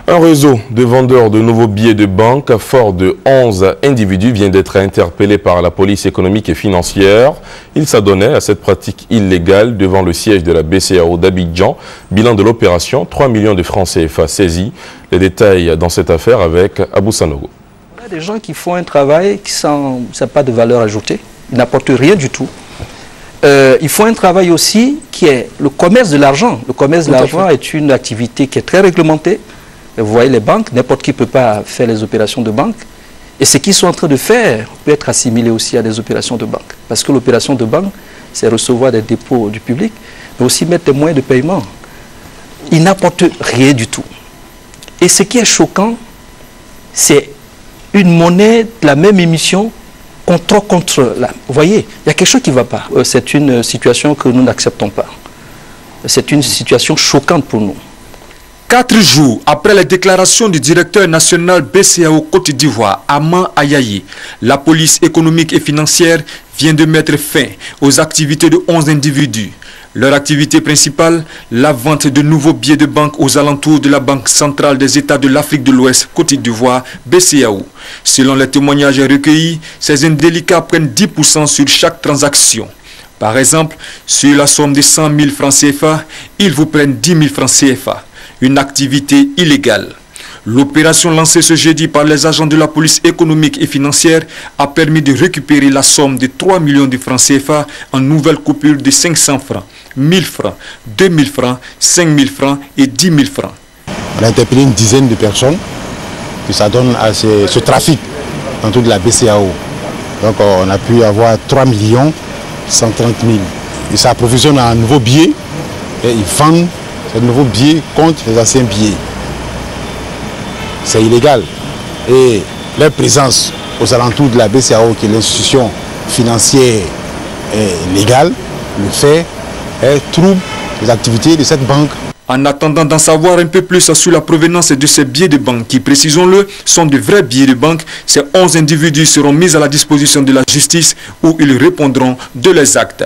Un réseau de vendeurs de nouveaux billets de banque fort de 11 individus vient d'être interpellé par la police économique et financière. Il s'adonnait à cette pratique illégale devant le siège de la BCEAO d'Abidjan. Bilan de l'opération, 3 millions de francs CFA saisis. Les détails dans cette affaire avec Abou Sanogo. Il y a des gens qui font un travail qui n'a pas de valeur ajoutée. Ils n'apportent rien du tout. Ils font un travail aussi qui est le commerce de l'argent. Le commerce de l'argent est une activité qui est très réglementée. Vous voyez les banques, n'importe qui ne peut pas faire les opérations de banque. Et ce qu'ils sont en train de faire peut être assimilé aussi à des opérations de banque. Parce que l'opération de banque, c'est recevoir des dépôts du public, mais aussi mettre des moyens de paiement. Ils n'apportent rien du tout. Et ce qui est choquant, c'est une monnaie de la même émission contre la... Vous voyez, il y a quelque chose qui ne va pas. C'est une situation que nous n'acceptons pas. C'est une situation choquante pour nous. 4 jours après les déclarations du directeur national BCEAO Côte d'Ivoire, Aman Ayayi, la police économique et financière vient de mettre fin aux activités de 11 individus. Leur activité principale, la vente de nouveaux billets de banque aux alentours de la Banque centrale des États de l'Afrique de l'Ouest, Côte d'Ivoire, BCEAO. Selon les témoignages recueillis, ces indélicats prennent 10% sur chaque transaction. Par exemple, sur la somme de 100 000 francs CFA, ils vous prennent 10 000 francs CFA. Une activité illégale. L'opération lancée ce jeudi par les agents de la police économique et financière a permis de récupérer la somme de 3 millions de francs CFA en nouvelles coupures de 500 francs, 1000 francs, 2000 francs, 5000 francs et 10 000 francs. On a interpellé une dizaine de personnes qui s'adonnent à ce trafic dans toute la BCEAO. Donc on a pu avoir 3 130 000. Ils s'approvisionnent en nouveaux billets et ils vendent ces nouveaux billets contre les anciens billets. C'est illégal. Et leur présence aux alentours de la BCEAO, qui est l'institution financière légale, le fait trouble les activités de cette banque. En attendant d'en savoir un peu plus sur la provenance de ces billets de banque, qui, précisons-le, sont de vrais billets de banque, ces 11 individus seront mis à la disposition de la justice où ils répondront de leurs actes.